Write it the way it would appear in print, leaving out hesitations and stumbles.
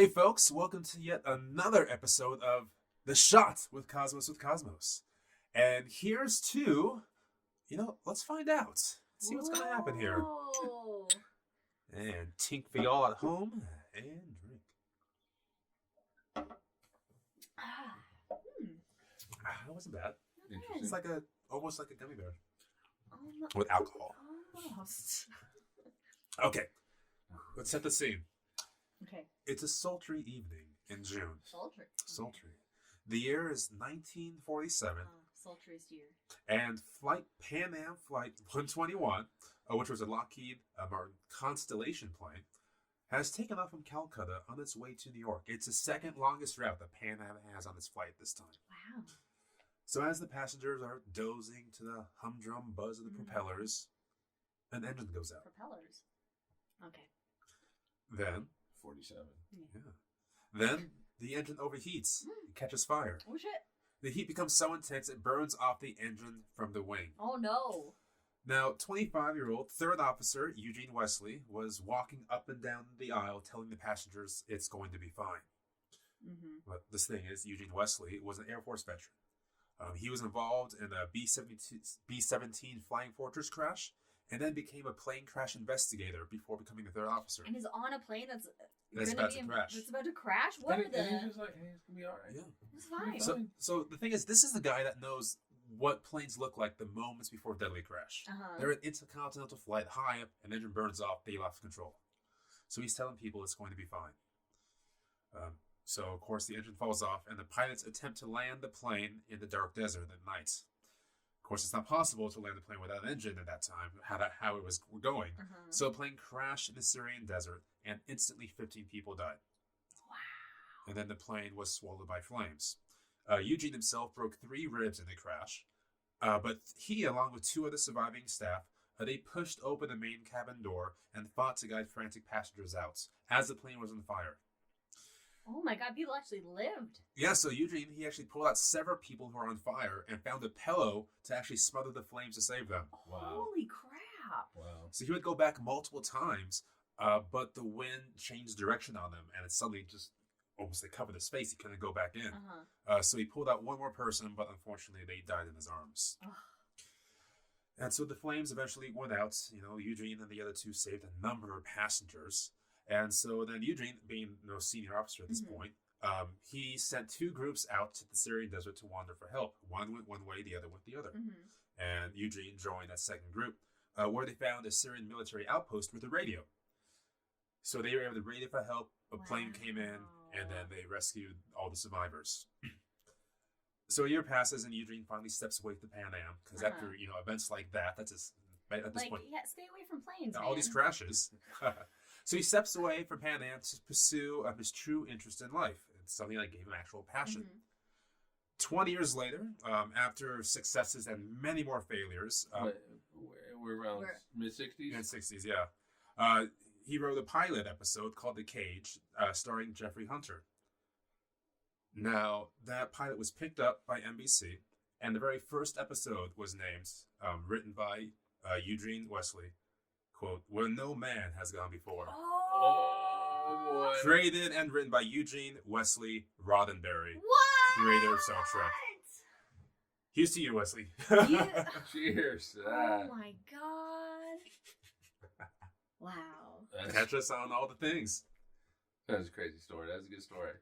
Hey folks, welcome to yet another episode of The Shot with Cosmos. And here's to, let's find out. See what's going to happen here. And tink for y'all at home and drink. That wasn't bad. It's like almost like a gummy bear. With alcohol. Almost. Okay, let's set the scene. Okay. It's a sultry evening in June. Sultry. The year is 1947. Sultry's year. And Pan Am Flight 121, which was a Lockheed Martin Constellation plane, has taken off from Calcutta on its way to New York. It's the second longest route that Pan Am has on its flight this time. Wow. So as the passengers are dozing to the humdrum buzz of the propellers, an engine goes out. Propellers. Okay. Then 47. Yeah. Then the engine overheats and catches fire. Oh shit. The heat becomes so intense it burns off the engine from the wing. Oh no. Now, 25-year-old third officer Eugene Wesley was walking up and down the aisle telling the passengers it's going to be fine. Mm-hmm. But this thing is, Eugene Wesley was an Air Force veteran. He was involved in a B-17 Flying Fortress crash and then became a plane crash investigator before becoming a third officer. And is on a plane that's about to crash. That's about to crash? What are the... And he's just like, hey, it's going to be all right. Yeah. It's fine. So the thing is, this is the guy that knows what planes look like the moments before deadly crash. Uh-huh. They're an intercontinental flight high up, an engine burns off, they lost control. So he's telling people it's going to be fine. So, of course, the engine falls off, and the pilots attempt to land the plane in the dark desert at night. Of course, it's not possible to land the plane without an engine at that time, how it was going. Uh-huh. So the plane crashed in the Syrian desert, and instantly 15 people died. Wow. And then the plane was swallowed by flames. Eugene himself broke 3 ribs in the crash, but he, along with 2 other surviving staff, they pushed open the main cabin door and fought to guide frantic passengers out as the plane was on fire. Oh my god, people actually lived. Yeah, so Eugene, he actually pulled out several people who were on fire and found a pillow to actually smother the flames to save them. Wow. Holy crap. Wow. So he would go back multiple times, but the wind changed direction on him, and it suddenly just almost covered his face. He couldn't go back in. Uh-huh. So he pulled out one more person, but unfortunately they died in his arms. Ugh. And so the flames eventually went out. Eugene and the other 2 saved a number of passengers. And so then Eugene, being senior officer at this point, he sent 2 groups out to the Syrian desert to wander for help. One went one way, the other went the other. Mm-hmm. And Eugene joined that second group, where they found a Syrian military outpost with a radio. So they were able to radio for help. A plane came in, and then they rescued all the survivors. So a year passes, and Eugene finally steps away from Pan Am, because after events like that, that's his, at this point. Yeah, stay away from planes, All these crashes. So he steps away from Pan Am to pursue his true interest in life. It's something that gave him actual passion. Mm-hmm. 20 years later, after successes and many more failures, we're around mid-60s? Mid-60s, yeah. He wrote a pilot episode called The Cage, starring Jeffrey Hunter. Now, that pilot was picked up by NBC, and the very first episode was named, written by Eugene Wesley, quote, "Where no man has gone before." Oh, boy. Created and written by Eugene Wesley Roddenberry, What? creator of Star Trek. Here's to you, Wesley. Cheers to that. Oh my god. Wow. Catch us on all the things. That was a crazy story. That was a good story.